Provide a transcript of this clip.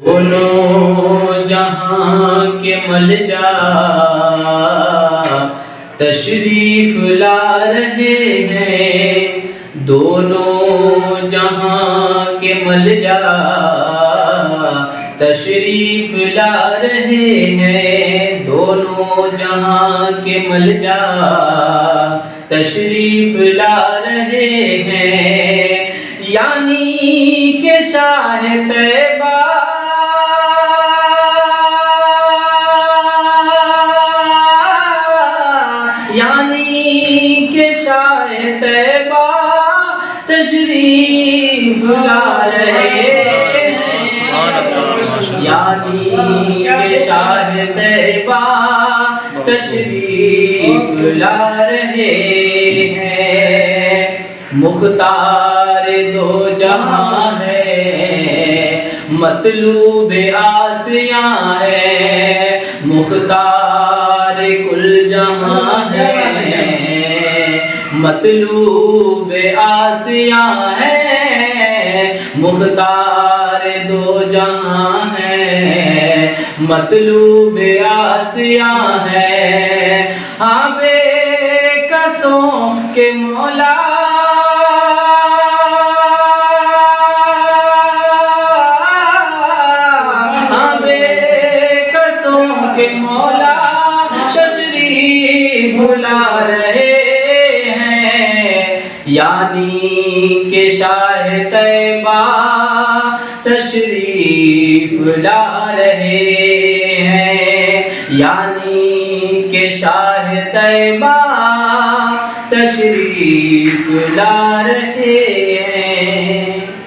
دونوں جہاں کے ملجا تشریف لا رہے ہیں، دونوں جہاں کے ملجا تشریف لا رہے ہیں، دونوں جہاں کے ملجا تشریف لا رہے ہیں، یعنی کہ شاہ طیبہ یعنی کہ شاہ طیبہ تشریف لا رہے ہیں، یعنی کہ شاہ طیبہ تشریف لا رہے ہیں، مختار دو جہاں ہے، مطلوب آسیاں ہے، مختار کل جہاں ہے، مطلوب آسیاں ہے، مختار دو جہاں ہے، مطلوب آسیاں ہے، ہاں بے کسوں کے مولا کے مولا تشریف لا رہے ہیں، یعنی کہ شاہ طیبہ تشریف لا رہے ہیں، یعنی کہ شاہ طیبہ تشریف لا رہے